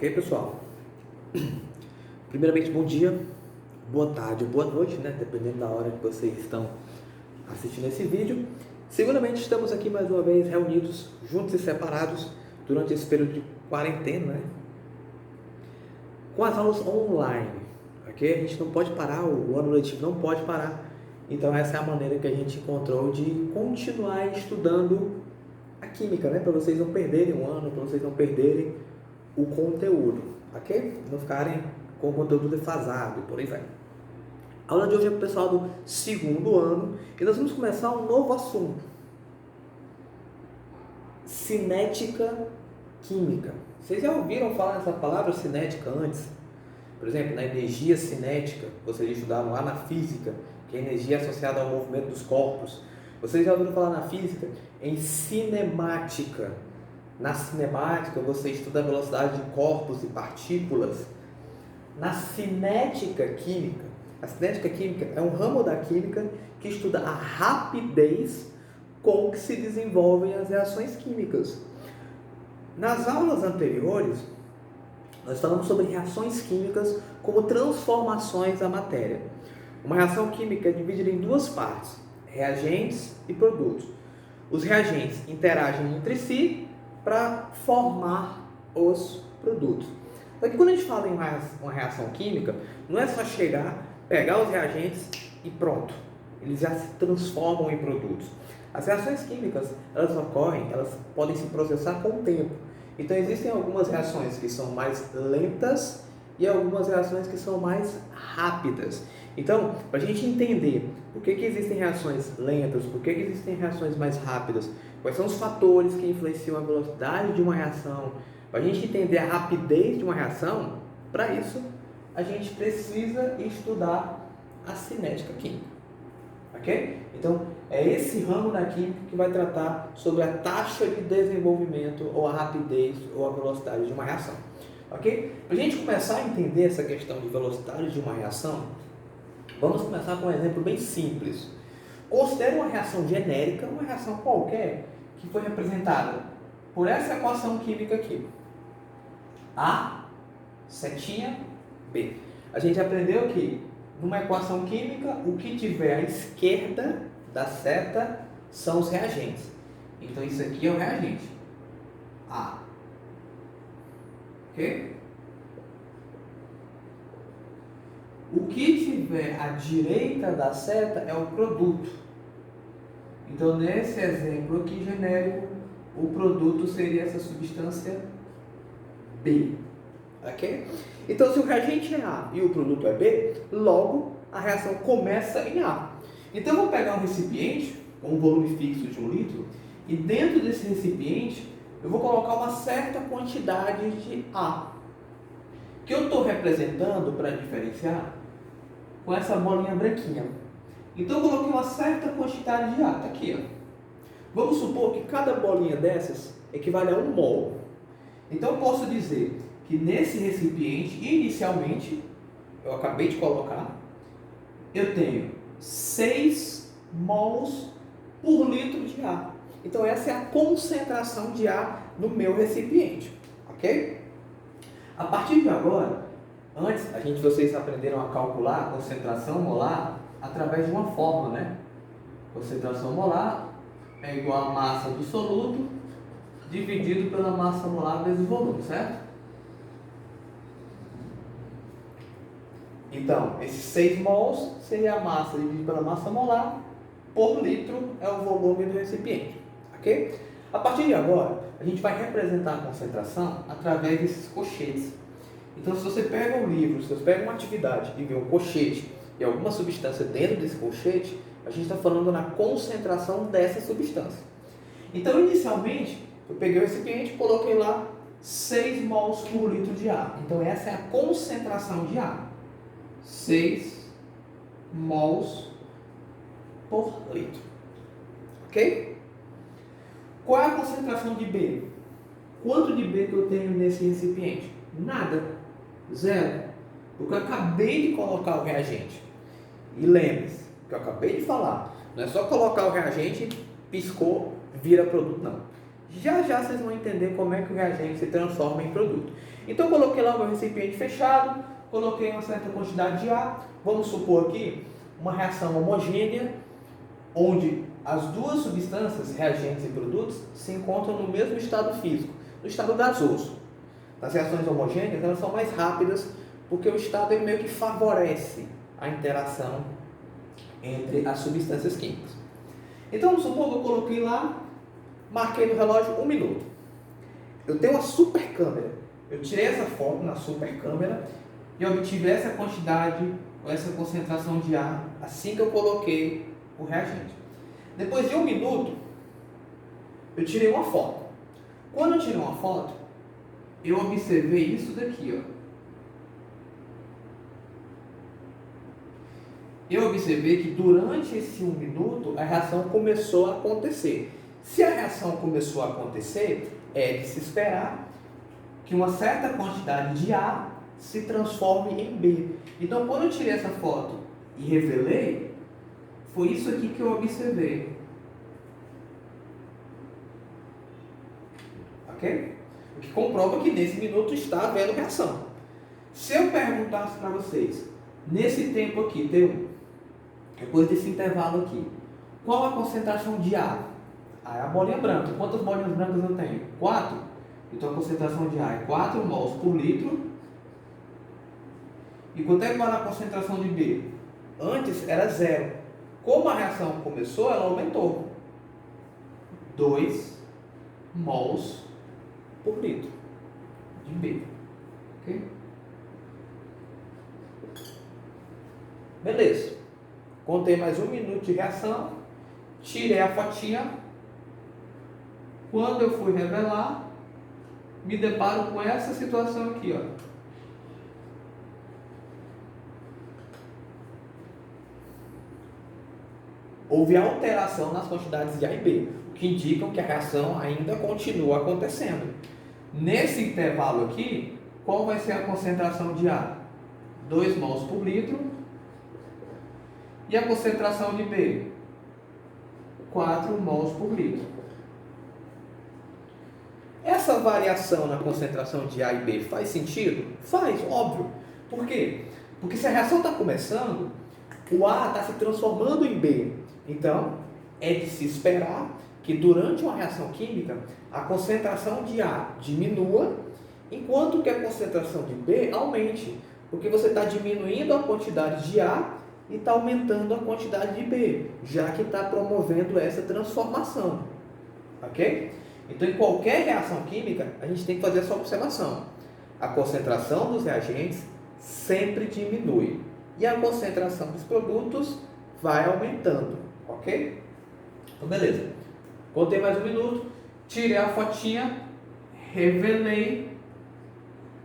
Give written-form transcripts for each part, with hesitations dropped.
Ok, pessoal? Primeiramente, bom dia, boa tarde ou boa noite, né? Dependendo da hora que vocês estão assistindo esse vídeo. Seguramente estamos aqui mais uma vez reunidos, juntos e separados, durante esse período de quarentena, né? Com as aulas online, ok? A gente não pode parar, o ano letivo não pode parar. Então essa é a maneira que a gente encontrou de continuar estudando a química, né? Para vocês não perderem um ano, para vocês não perderem o conteúdo, ok? Não ficarem com o conteúdo defasado e por aí vai. A aula de hoje é para o pessoal do segundo ano e nós vamos começar um novo assunto: cinética química. Vocês já ouviram falar nessa palavra cinética antes? Por exemplo, na energia cinética, vocês estudaram lá na física, que é a energia associada ao movimento dos corpos. Vocês já ouviram falar na física em cinemática. Na cinemática, você estuda a velocidade de corpos e partículas. Na cinética química, a cinética química é um ramo da química que estuda a rapidez com que se desenvolvem as reações químicas. Nas aulas anteriores, nós falamos sobre reações químicas como transformações da matéria. Uma reação química é dividida em duas partes: reagentes e produtos. Os reagentes interagem entre si para formar os produtos. Só que quando a gente fala em uma reação química, não é só chegar, pegar os reagentes e pronto. Eles já se transformam em produtos. As reações químicas, elas ocorrem, elas podem se processar com o tempo. Então existem algumas reações que são mais lentas e algumas reações que são mais rápidas. Então, para a gente entender por que existem reações lentas, por que existem reações mais rápidas, quais são os fatores que influenciam a velocidade de uma reação, para a gente entender a rapidez de uma reação, para isso a gente precisa estudar a cinética química. Ok? Então, é esse ramo da química que vai tratar sobre a taxa de desenvolvimento, ou a rapidez, ou a velocidade de uma reação. Ok? Para a gente começar a entender essa questão de velocidade de uma reação, vamos começar com um exemplo bem simples. Considere uma reação genérica, uma reação qualquer, que foi representada por essa equação química aqui. A, setinha, B. A gente aprendeu que numa equação química, o que tiver à esquerda da seta são os reagentes. Então isso aqui é o reagente. A. Ok? O que tiver à direita da seta é o produto. Então, nesse exemplo aqui genérico, o produto seria essa substância B. Ok? Então, se o reagente é A e o produto é B, logo a reação começa em A. Então, eu vou pegar um recipiente com um volume fixo de 1 litro e dentro desse recipiente eu vou colocar uma certa quantidade de A, que eu estou representando, para diferenciar, com essa bolinha branquinha. Então eu coloquei uma certa quantidade de A, está aqui, ó. Vamos supor que cada bolinha dessas equivale a 1 mol. Então eu posso dizer que nesse recipiente, inicialmente, eu acabei de colocar, eu tenho 6 mols por litro de A. Então essa é a concentração de A no meu recipiente, ok? A partir de agora, antes vocês aprenderam a calcular a concentração molar através de uma fórmula, né? Concentração molar é igual a massa do soluto dividido pela massa molar vezes o volume, certo? Então, esses 6 mols seria a massa dividida pela massa molar por litro é o volume do recipiente, ok? A partir de agora, a gente vai representar a concentração através desses colchetes. Então, se você pega um livro, se você pega uma atividade e vê um colchete e alguma substância dentro desse colchete, a gente está falando na concentração dessa substância. Então, inicialmente, eu peguei o recipiente e coloquei lá 6 mols por litro de ar. Então, essa é a concentração de ar. 6 mols por litro. Ok? Qual é a concentração de B? Quanto de B que eu tenho nesse recipiente? Nada. 0. Porque eu acabei de colocar o reagente. E lembre-se, que eu acabei de falar, não é só colocar o reagente, piscou, vira produto, não. Já já vocês vão entender como é que o reagente se transforma em produto. Então eu coloquei lá o meu recipiente fechado, coloquei uma certa quantidade de ar, vamos supor aqui uma reação homogênea, onde as duas substâncias, reagentes e produtos, se encontram no mesmo estado físico, no estado gasoso. As reações homogêneas elas são mais rápidas, porque o estado ele meio que favorece a interação entre as substâncias químicas. Então, vamos supor que eu coloquei lá, marquei no relógio 1 minuto. Eu tenho uma super câmera. Eu tirei essa foto na super câmera e obtive essa quantidade ou essa concentração de ar assim que eu coloquei o reagente. Depois de 1 minuto, eu tirei uma foto. Quando eu tirei uma foto, eu observei isso daqui, ó. Eu observei que durante esse 1 minuto a reação começou a acontecer. Se a reação começou a acontecer, é de se esperar que uma certa quantidade de A se transforme em B. Então, quando eu tirei essa foto e revelei, foi isso aqui que eu observei. Ok? O que comprova que nesse minuto está havendo reação. Se eu perguntasse para vocês, nesse tempo aqui, depois desse intervalo aqui, qual a concentração de A? A é a bolinha branca. Quantas bolinhas brancas eu tenho? 4. Então a concentração de A é 4 mols por litro. E quanto é que vai na concentração de B? Antes era 0. Como a reação começou, ela aumentou. 2 mols por litro de B. Ok? Beleza. Contei mais 1 minuto de reação. Tirei a fotinha. Quando eu fui revelar, me deparo com essa situação aqui, ó. Houve alteração nas quantidades de A e B, o que indicam que a reação ainda continua acontecendo. Nesse intervalo aqui, qual vai ser a concentração de A? 2 mols por litro. E a concentração de B? 4 mols por litro. Essa variação na concentração de A e B faz sentido? Faz, óbvio. Por quê? Porque se a reação está começando, o A está se transformando em B. Então, é de se esperar que durante uma reação química, a concentração de A diminua, enquanto que a concentração de B aumente. Porque você está diminuindo a quantidade de A e está aumentando a quantidade de B, já que está promovendo essa transformação. Ok? Então, em qualquer reação química, a gente tem que fazer essa observação. A concentração dos reagentes sempre diminui. E a concentração dos produtos vai aumentando. Ok? Então, beleza. Contei mais 1 minuto. Tirei a fotinha. Revelei.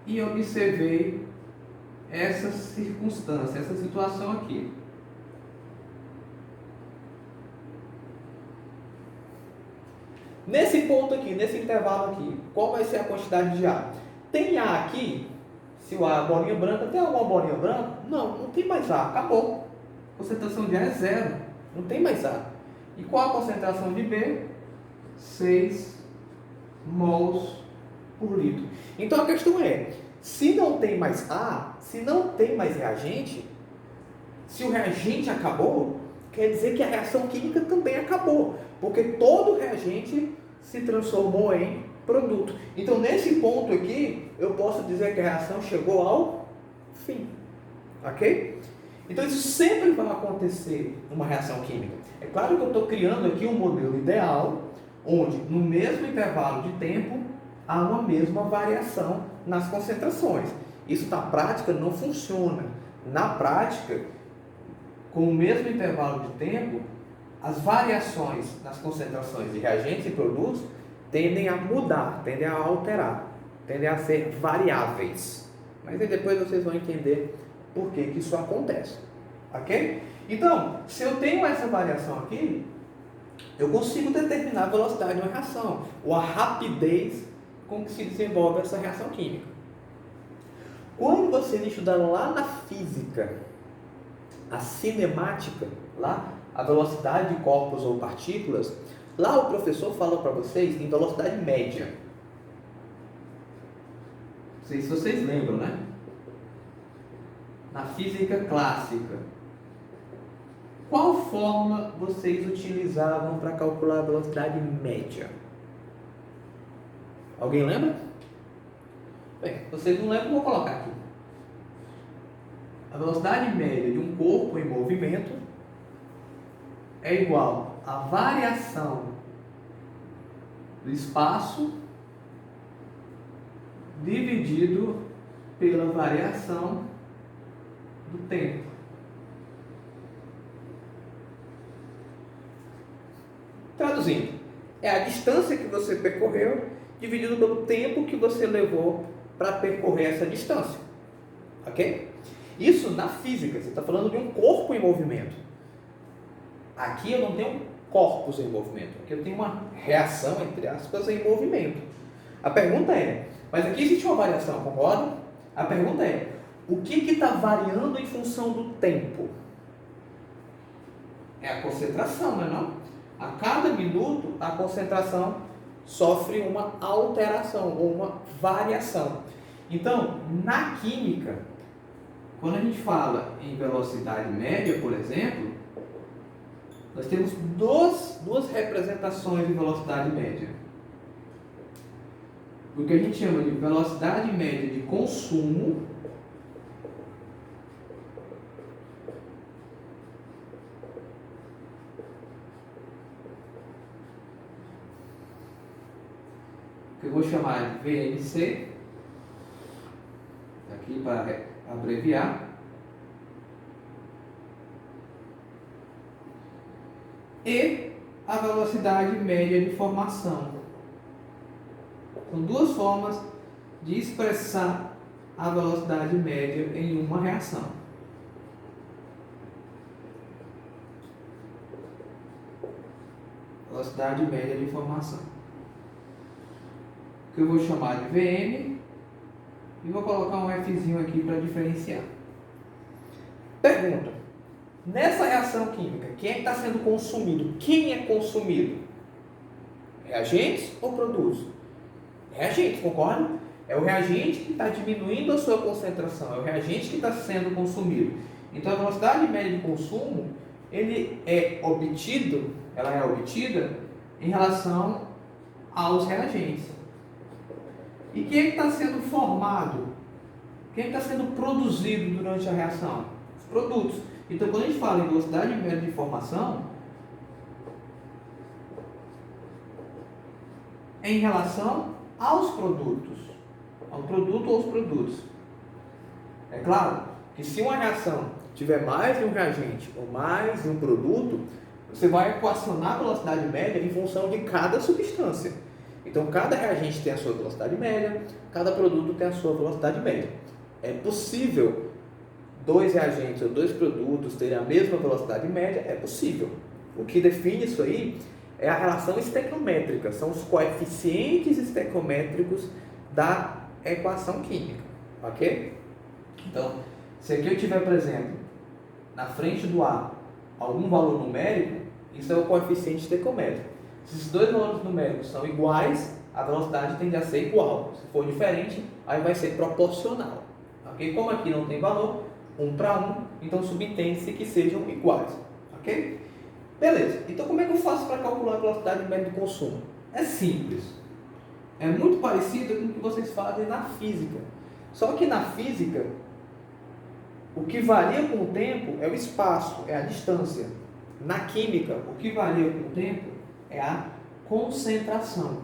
E observei essa circunstância, essa situação aqui. Nesse ponto aqui, nesse intervalo aqui, qual vai ser a quantidade de A? Tem A aqui? Se o A é a bolinha branca, tem alguma bolinha branca? Não, não tem mais A, acabou. A concentração de A é 0, não tem mais A. E qual a concentração de B? 6 mols por litro. Então a questão é, se não tem mais A, se não tem mais reagente, se o reagente acabou, quer dizer que a reação química também acabou, porque todo reagente se transformou em produto. Então, nesse ponto aqui, eu posso dizer que a reação chegou ao fim. Ok? Então, isso sempre vai acontecer numa reação química. É claro que eu estou criando aqui um modelo ideal, onde no mesmo intervalo de tempo, há uma mesma variação nas concentrações. Isso na prática não funciona. Na prática, com o mesmo intervalo de tempo, as variações nas concentrações de reagentes e produtos tendem a mudar, tendem a alterar, tendem a ser variáveis. Mas aí depois vocês vão entender por que isso acontece. Ok? Então, se eu tenho essa variação aqui, eu consigo determinar a velocidade de uma reação, ou a rapidez com que se desenvolve essa reação química. Quando vocês estudaram lá na física a cinemática, lá a velocidade de corpos ou partículas, Lá o professor falou para vocês em velocidade média. Não sei se vocês lembram, né? Na física clássica. Qual fórmula vocês utilizavam para calcular a velocidade média? Alguém lembra? Bem, vocês não lembram, vou colocar aqui. A velocidade média de um corpo em movimento é igual à variação do espaço dividido pela variação do tempo. Traduzindo, é a distância que você percorreu dividido pelo tempo que você levou para percorrer essa distância. Ok? Isso na física, você está falando de um corpo em movimento. Aqui eu não tenho corpos em movimento, aqui eu tenho uma reação, entre aspas, em movimento. A pergunta é, mas aqui existe uma variação, concorda? A pergunta é, o que está variando em função do tempo? É a concentração, não é não? A cada minuto, a concentração sofre uma alteração ou uma variação. Então, na química, quando a gente fala em velocidade média, por exemplo, nós temos duas representações de velocidade média. O que a gente chama de velocidade média de consumo que eu vou chamar de VMC, aqui para abreviar, e a velocidade média de formação. São duas formas de expressar a velocidade média em uma reação. Velocidade média de formação, que eu vou chamar de Vm, e vou colocar um Fzinho aqui para diferenciar. Pergunta: nessa reação química, quem é que está sendo consumido? Quem é consumido? Reagentes ou produtos? Reagentes, concorda? É o reagente que está diminuindo a sua concentração, é o reagente que está sendo consumido. Então a velocidade média de consumo, ela é obtida em relação aos reagentes. E quem é que está sendo formado? Quem é que está sendo produzido durante a reação? Os produtos. Então, quando a gente fala em velocidade média de formação, é em relação aos produtos. Ao produto ou aos produtos. É claro que se uma reação tiver mais de um reagente ou mais de um produto, você vai equacionar a velocidade média em função de cada substância. Então, cada reagente tem a sua velocidade média, cada produto tem a sua velocidade média. É possível dois reagentes ou dois produtos terem a mesma velocidade média? É possível. O que define isso aí é a relação estequiométrica, são os coeficientes estequiométricos da equação química, ok? Então, se aqui eu tiver, por exemplo, na frente do A, algum valor numérico, isso é o coeficiente estequiométrico. Se esses dois valores numéricos são iguais, a velocidade tende a ser igual. Se for diferente, aí vai ser proporcional. Ok? Como aqui não tem valor, 1 para 1, então subentende-se que sejam iguais. Ok? Beleza. Então como é que eu faço para calcular a velocidade média de consumo? É simples. É muito parecido com o que vocês fazem na física. Só que na física, o que varia com o tempo é o espaço, é a distância. Na química, o que varia com o tempo é a concentração.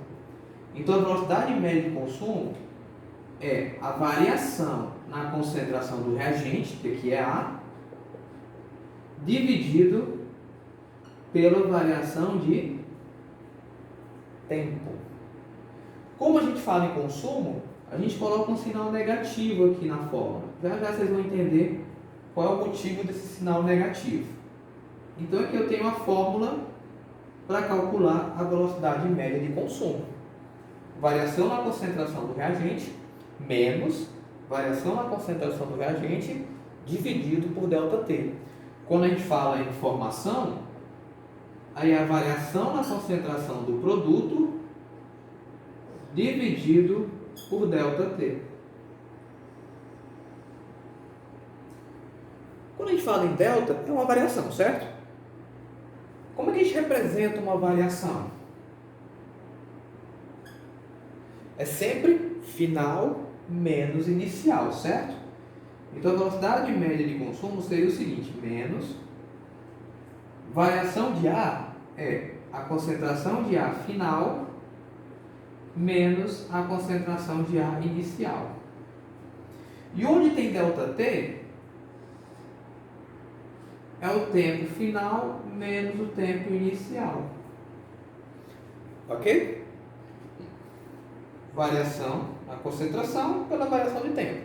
Então, a velocidade média de consumo é a variação na concentração do reagente, que aqui é A, dividido pela variação de tempo. Como a gente fala em consumo, a gente coloca um sinal negativo aqui na fórmula. Já já vocês vão entender qual é o motivo desse sinal negativo. Então, aqui eu tenho a fórmula para calcular a velocidade média de consumo. Variação na concentração do reagente menos variação na concentração do reagente dividido por ΔT. Quando a gente fala em formação, Aí a variação na concentração do produto dividido por ΔT. Quando a gente fala em delta, é uma variação, certo? Como é que a gente representa uma variação? É sempre final menos inicial, certo? Então a velocidade média de consumo seria o seguinte, menos variação de A é a concentração de A final menos a concentração de A inicial. E onde tem ΔT, é o tempo final menos o tempo inicial. Ok? Variação na concentração pela variação de tempo.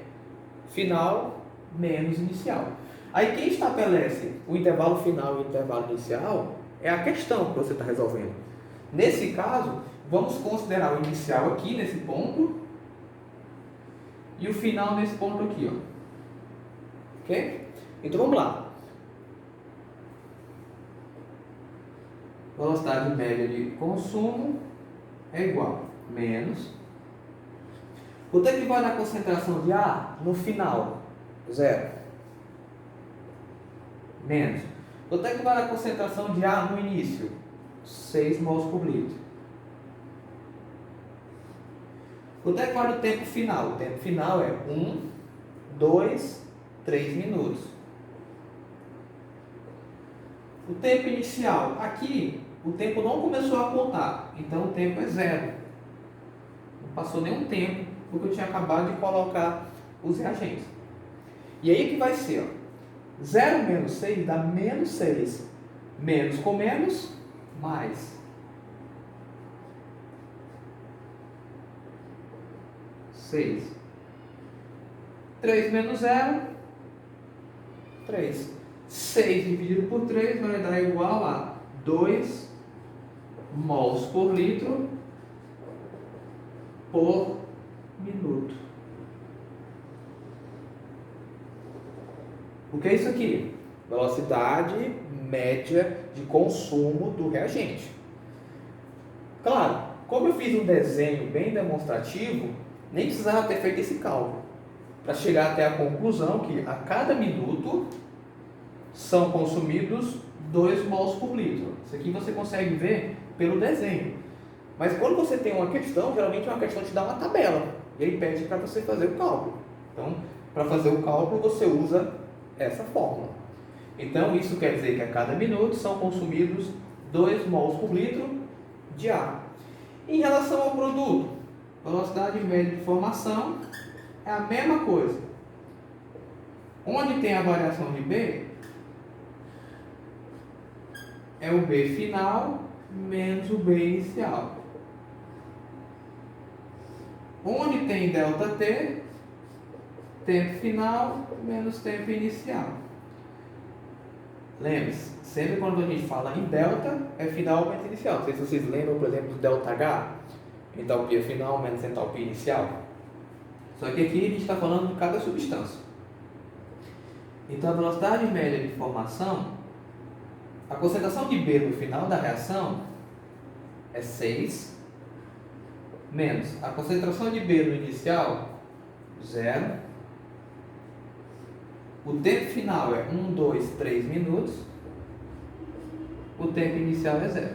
Final menos inicial. Aí quem estabelece o intervalo final e o intervalo inicial é a questão que você está resolvendo. Nesse caso, vamos considerar o inicial aqui nesse ponto e o final nesse ponto aqui, ó. Ok? Então vamos lá. Velocidade média de consumo é igual a menos. Quanto é que vai dar concentração de A no final? 0. Menos. Quanto é que vai dar concentração de A no início? 6 mols por litro. Quanto é que vai o tempo final? O tempo final é 1, 2, 3 minutos. O tempo inicial, aqui o tempo não começou a contar, então o tempo é 0. Não passou nenhum tempo, porque eu tinha acabado de colocar os reagentes. E aí que vai ser, ó, 0 menos 6 dá menos 6. Menos com menos, mais. 6. 3 menos 0, 3. 6 dividido por 3 vai dar igual a 2 mols por litro por minuto. O que é isso aqui? Velocidade média de consumo do reagente. Claro, como eu fiz um desenho bem demonstrativo, nem precisava ter feito esse cálculo, para chegar até a conclusão que a cada minuto são consumidos 2 mols por litro. Isso aqui você consegue ver pelo desenho. Mas quando você tem uma questão, geralmente é uma questão de dar uma tabela. E aí pede para você fazer o cálculo. Então, para fazer o cálculo, você usa essa fórmula. Então, isso quer dizer que a cada minuto são consumidos 2 mols por litro de ar. Em relação ao produto, velocidade média de formação é a mesma coisa. Onde tem a variação de B, é o B final menos o B inicial. Onde tem ΔT, tempo final menos tempo inicial. Lembre-se, sempre quando a gente fala em delta, é final menos inicial. Não sei se vocês lembram, por exemplo, do ΔH, entalpia final menos entalpia inicial. Só que aqui a gente está falando de cada substância. Então, a velocidade média de formação, a concentração de B no final da reação é 6, menos a concentração de B no inicial, 0. O tempo final é 1, 2, 3 minutos. O tempo inicial é 0.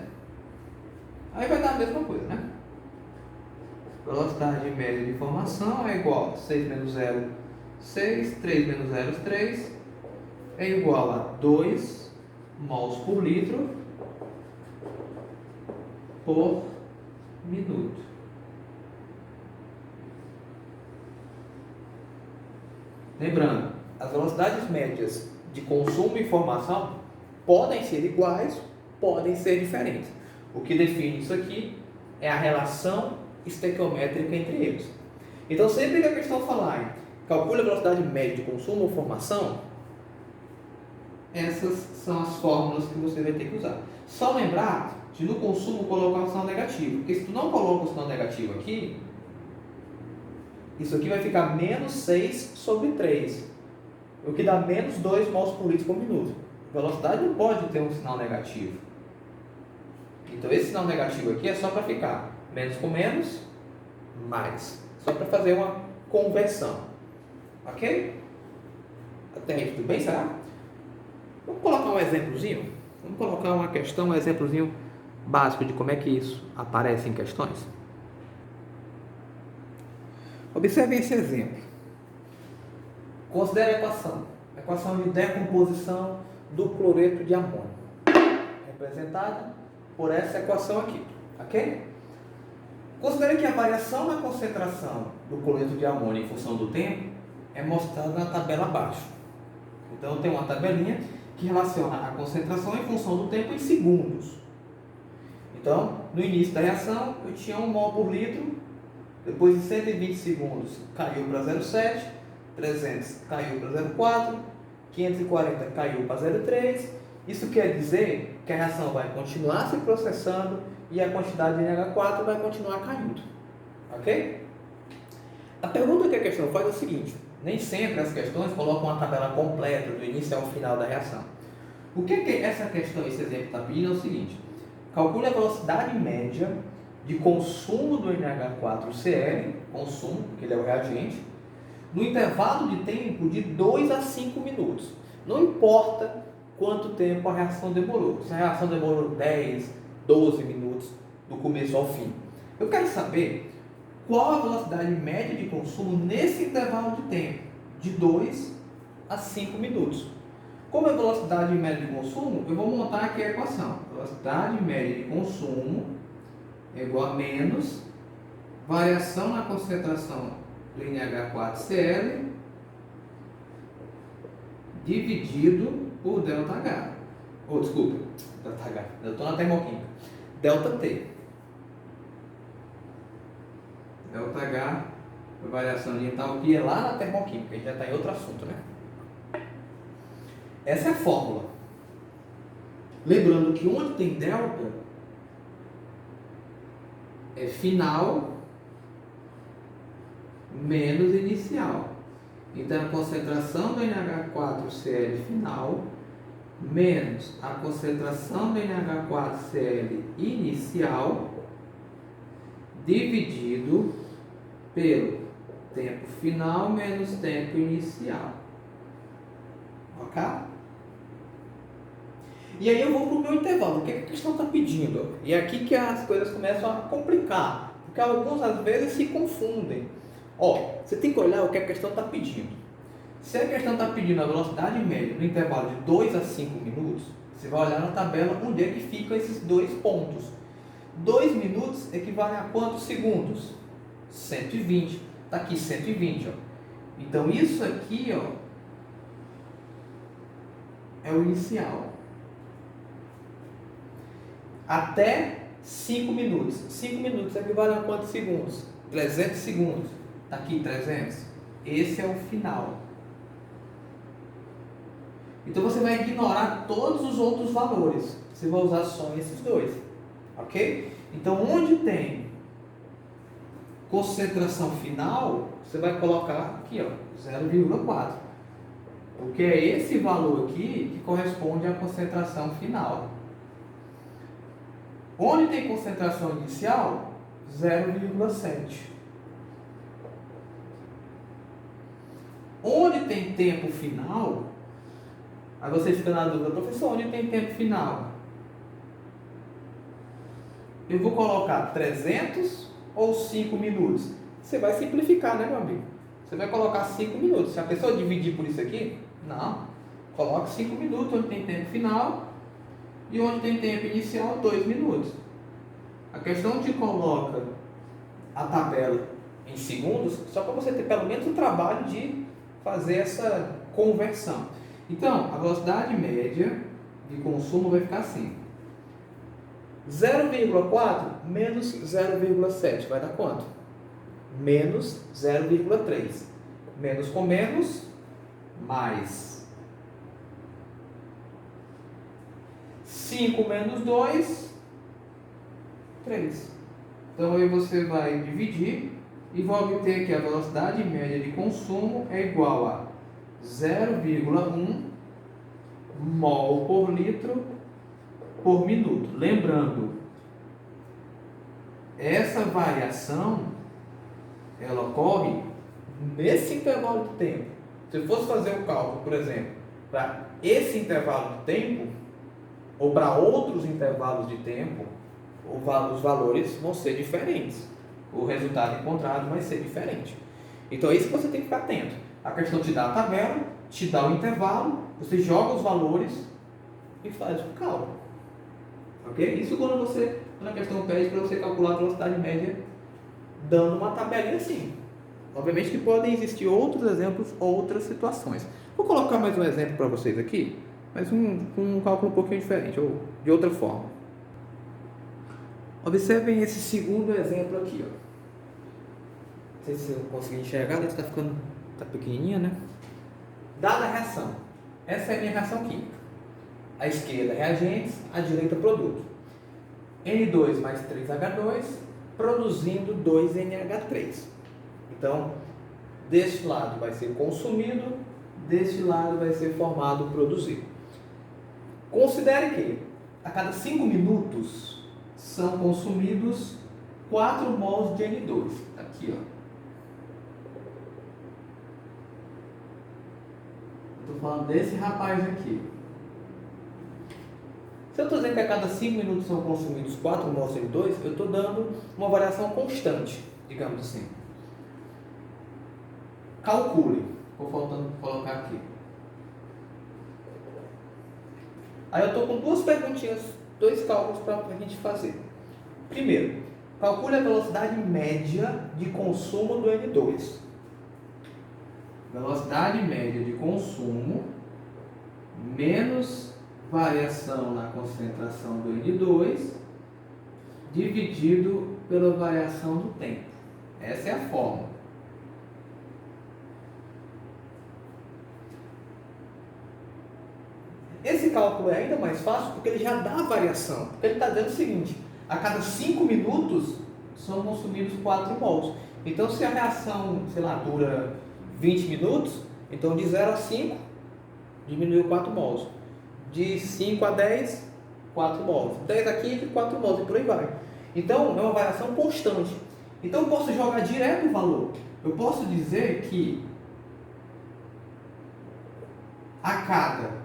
Aí vai dar a mesma coisa, né? Velocidade média de formação é igual a 6 menos 0, 6. 3 menos 0, 3. É igual a 2 mols por litro por minuto. Lembrando, as velocidades médias de consumo e formação podem ser iguais, podem ser diferentes. O que define isso aqui é a relação estequiométrica entre eles. Então, sempre que a questão falar em calcule a velocidade média de consumo ou formação, essas são as fórmulas que você vai ter que usar. Só lembrar de no consumo colocar o sinal negativo, porque se tu não coloca o sinal negativo aqui, isso aqui vai ficar menos 6 sobre 3, o que dá menos 2 mols por litro por minuto. A velocidade não pode ter um sinal negativo. Então esse sinal negativo aqui é só para ficar menos com menos, mais. Só para fazer uma conversão. Ok? Até aí tudo bem, será? Vamos colocar um exemplozinho? Vamos colocar uma questão, um exemplozinho básico de como é que isso aparece em questões? Observe esse exemplo. Considere a equação de decomposição do cloreto de amônio, representada por essa equação aqui, ok? Considere que a variação na concentração do cloreto de amônio em função do tempo é mostrada na tabela abaixo. Então, tem uma tabelinha que relaciona a concentração em função do tempo em segundos. Então, no início da reação, eu tinha 1 mol por litro, depois de 120 segundos caiu para 0,7, 300 caiu para 0,4, 540 caiu para 0,3. Isso quer dizer que a reação vai continuar se processando e a quantidade de NH4 vai continuar caindo. Ok? A pergunta que a questão faz é o seguinte: nem sempre as questões colocam uma tabela completa do início ao final da reação. O que essa questão, esse exemplo está pedindo é o seguinte: calcule a velocidade média de consumo do NH4Cl, consumo, porque ele é o reagente, no intervalo de tempo de 2 a 5 minutos. Não importa quanto tempo a reação demorou. Se a reação demorou 10, 12 minutos do começo ao fim. Eu quero saber qual a velocidade média de consumo nesse intervalo de tempo, de 2 a 5 minutos. Como é a velocidade média de consumo, eu vou montar aqui a equação. Velocidade média de consumo é igual a menos variação na concentração do NH4Cl dividido por ΔH. Desculpa, ΔH, eu estou na termoquímica. ΔT. ΔH, variação de entalpia lá na termoquímica, a gente já está em outro assunto, né? Essa é a fórmula. Lembrando que onde tem delta é final menos inicial. Então, a concentração do NH4Cl final menos a concentração do NH4Cl inicial dividido pelo tempo final menos tempo inicial. Ok? E aí eu vou para o meu intervalo. O que a questão está pedindo? E é aqui que as coisas começam a complicar. Porque alguns às vezes se confundem. Você tem que olhar o que a questão está pedindo. Se a questão está pedindo a velocidade média no intervalo de 2 a 5 minutos, você vai olhar na tabela onde é que ficam esses dois pontos. 2 minutos equivale a quantos segundos? 120. Está aqui 120. Então isso aqui é o inicial. Até 5 minutos. 5 minutos equivale a quantos segundos? 300 segundos. Está aqui 300. Esse é o final. Então você vai ignorar todos os outros valores. Você vai usar só esses dois. Ok? Então onde tem concentração final, você vai colocar aqui, 0,4. Porque é esse valor aqui que corresponde à concentração final. Onde tem concentração inicial, 0,7. Onde tem tempo final, aí você fica na dúvida: professor, onde tem tempo final? Eu vou colocar 300 ou 5 minutos? Você vai simplificar, né, meu amigo? Você vai colocar 5 minutos. Se a pessoa dividir por isso aqui, não. Coloque 5 minutos onde tem tempo final e onde tem tempo inicial, 2 minutos. A questão te coloca a tabela em segundos só para você ter pelo menos o trabalho de fazer essa conversão. Então, a velocidade média de consumo vai ficar assim: 0,4 menos 0,7 vai dar quanto? Menos 0,3. Menos com menos, mais. 5 menos 2, 3. Então aí você vai dividir e vai obter que a velocidade média de consumo é igual a 0,1 mol por litro por minuto. Lembrando essa variação, ela ocorre nesse intervalo de tempo. Se eu fosse fazer o cálculo, por exemplo, para esse intervalo de tempo, ou para outros intervalos de tempo, os valores vão ser diferentes. O resultado encontrado vai ser diferente. Então é isso que você tem que ficar atento. A questão te dá a tabela, te dá o intervalo, você joga os valores e faz o cálculo. Ok? Isso quando a questão pede para você calcular a velocidade média dando uma tabelinha assim. Obviamente que podem existir outros exemplos, outras situações. Vou colocar mais um exemplo para vocês aqui, mas um cálculo um pouquinho diferente, ou de outra forma. Observem esse segundo exemplo aqui. Ó. Não sei se eu consegui enxergar, deve estar ficando pequenininha, né? Dada a reação. Essa é a minha reação química. À esquerda, reagentes, à direita, produto. N2 mais 3H2, produzindo 2NH3. Então, deste lado vai ser consumido, deste lado vai ser formado, produzido. Considere que a cada 5 minutos são consumidos 4 mols de N2. Aqui, ó. Estou falando desse rapaz aqui. Se eu estou dizendo que a cada 5 minutos são consumidos 4 mols de N2, eu estou dando uma variação constante, digamos assim. Calcule. Vou faltando colocar aqui. Aí eu estou com duas perguntinhas, dois cálculos para a gente fazer. Primeiro, calcule a velocidade média de consumo do N2. Velocidade média de consumo menos variação na concentração do N2 dividido pela variação do tempo. Essa é a fórmula. Esse cálculo é ainda mais fácil porque ele já dá a variação. Porque ele está dizendo o seguinte: a cada 5 minutos são consumidos 4 mols. Então, se a reação, sei lá, dura 20 minutos, então de 0 a 5 diminuiu 4 mols. De 5 a 10, 4 mols. 10 a 15, 4 mols e por aí vai. Então, é uma variação constante. Então, eu posso jogar direto o valor. Eu posso dizer que a cada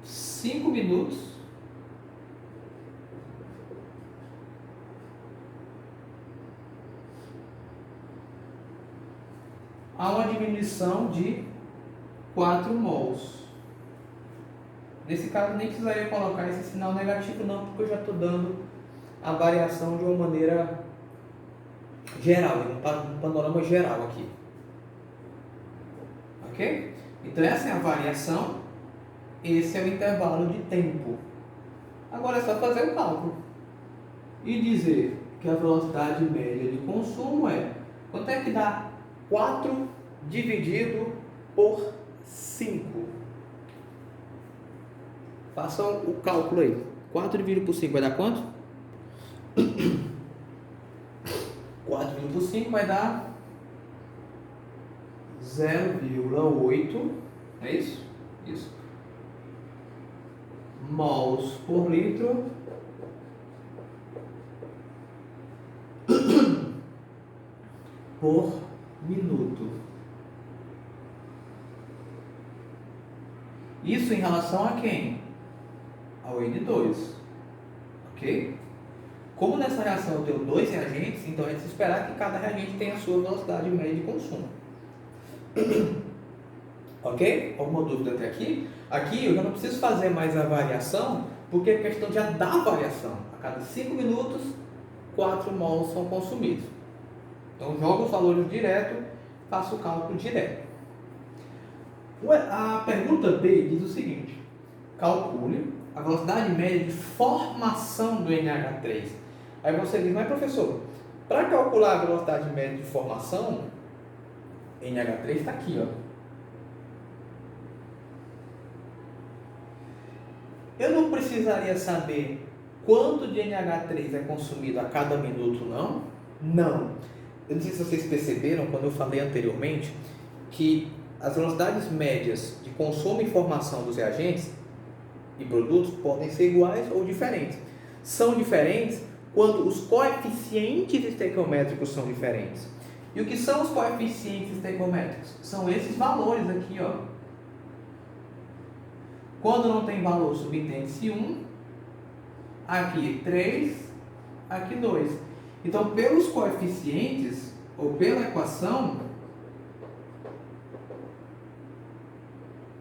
5 minutos há uma diminuição de 4 mols. Nesse caso nem precisaria colocar esse sinal negativo não, porque eu já estou dando a variação de uma maneira geral, um panorama geral aqui. Ok? Então essa é a variação. Esse é o intervalo de tempo. Agora é só fazer o cálculo e dizer que a velocidade média de consumo é quanto é que dá 4 dividido por 5. Façam o cálculo aí. 4 dividido por 5 vai dar quanto? 4 dividido por 5 vai dar 0,8. É isso? Isso. Mols por litro por minuto. Isso em relação a quem? Ao N2. Ok? Como nessa reação eu tenho 2 reagentes, então é de se esperar que cada reagente tenha a sua velocidade média de consumo. Ok? Alguma dúvida até aqui? Aqui eu já não preciso fazer mais a variação, porque a questão já dá variação. A cada 5 minutos, 4 mols são consumidos. Então jogo os valores direto, faço o cálculo direto. A pergunta B diz o seguinte: calcule a velocidade média de formação do NH3. Aí você diz, mas professor, para calcular a velocidade média de formação, NH3 está aqui, ó. Eu não precisaria saber quanto de NH3 é consumido a cada minuto, não? Não. Eu não sei se vocês perceberam, quando eu falei anteriormente, que as velocidades médias de consumo e formação dos reagentes e produtos podem ser iguais ou diferentes. São diferentes quando os coeficientes estequiométricos são diferentes. E o que são os coeficientes estequiométricos? São esses valores aqui, ó. Quando não tem valor, subentende-se 1, aqui 3, aqui 2. Então, pelos coeficientes, ou pela equação,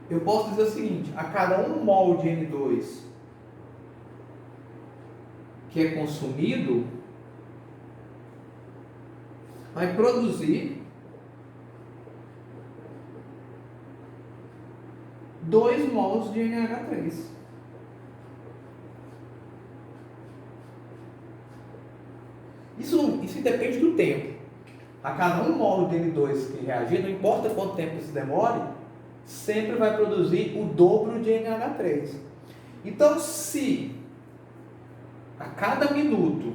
eu posso dizer o seguinte: a cada 1 mol de N2 que é consumido, vai produzir 2 mols de NH3. Isso depende do tempo. A cada 1 mol de N2 que reagir, não importa quanto tempo isso demore, sempre vai produzir o dobro de NH3. Então, se a cada minuto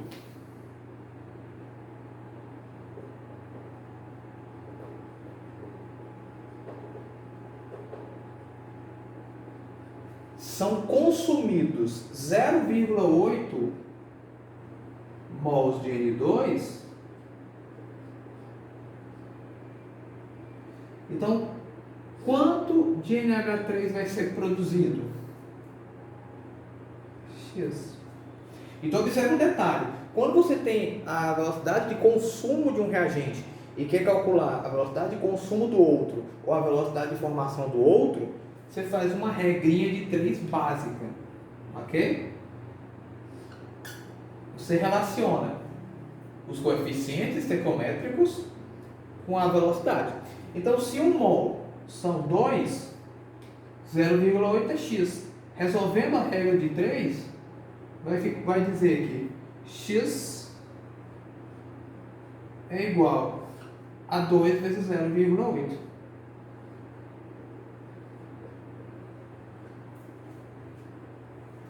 são consumidos 0,8 mols de N2, então quanto de NH3 vai ser produzido? X. Então observe um detalhe: quando você tem a velocidade de consumo de um reagente e quer calcular a velocidade de consumo do outro ou a velocidade de formação do outro, você faz uma regrinha de 3 básica, ok? Você relaciona os coeficientes estequiométricos com a velocidade. Então, se 1 mol são 2, 0,8 é x. Resolvendo a regra de 3, vai dizer que x é igual a 2 vezes 0,8.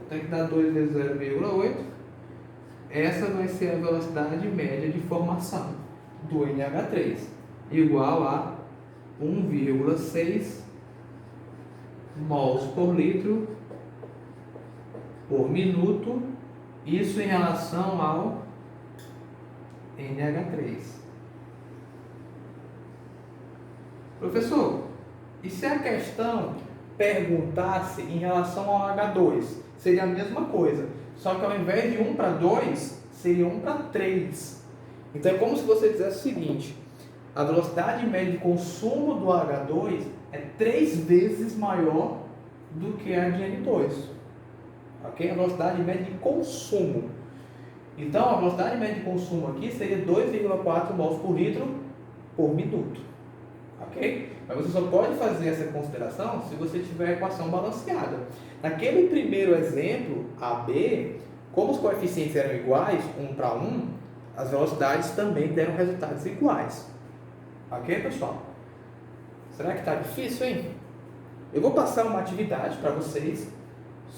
Tem que dar 2 vezes 0,8. Essa vai ser a velocidade média de formação do NH3, igual a 1,6 mols por litro por minuto, isso em relação ao NH3. Professor, e se a questão perguntasse em relação ao H2? Seria a mesma coisa, só que ao invés de 1 para 2, seria 1 para 3. Então é como se você dissesse o seguinte: a velocidade média de consumo do H2 é 3 vezes maior do que a de N2. Ok? A velocidade média de consumo. Então a velocidade média de consumo aqui seria 2,4 mols por litro por minuto. Ok? Mas você só pode fazer essa consideração se você tiver a equação balanceada. Naquele primeiro exemplo, AB, como os coeficientes eram iguais, 1 para 1, as velocidades também deram resultados iguais. Ok, pessoal? Será que está difícil, hein? Eu vou passar uma atividade para vocês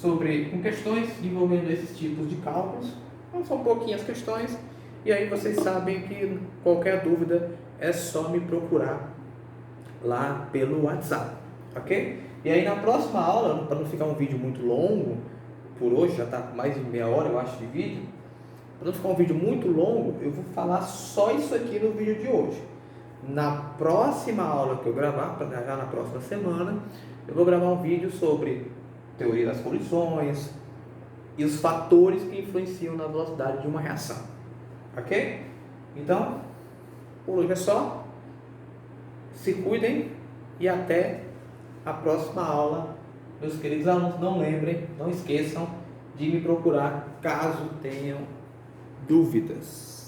com questões envolvendo esses tipos de cálculos. Então, são pouquinhas questões, e aí vocês sabem que qualquer dúvida é só me procurar lá pelo WhatsApp, ok? E aí na próxima aula, para não ficar um vídeo muito longo, por hoje já está mais de meia hora, eu acho, de vídeo, para não ficar um vídeo muito longo, eu vou falar só isso aqui no vídeo de hoje. Na próxima aula que eu gravar, para gravar na próxima semana, eu vou gravar um vídeo sobre teoria das colisões e os fatores que influenciam na velocidade de uma reação, ok? Então, por hoje é só. Se cuidem e até a próxima aula. Meus queridos alunos, não esqueçam de me procurar caso tenham dúvidas.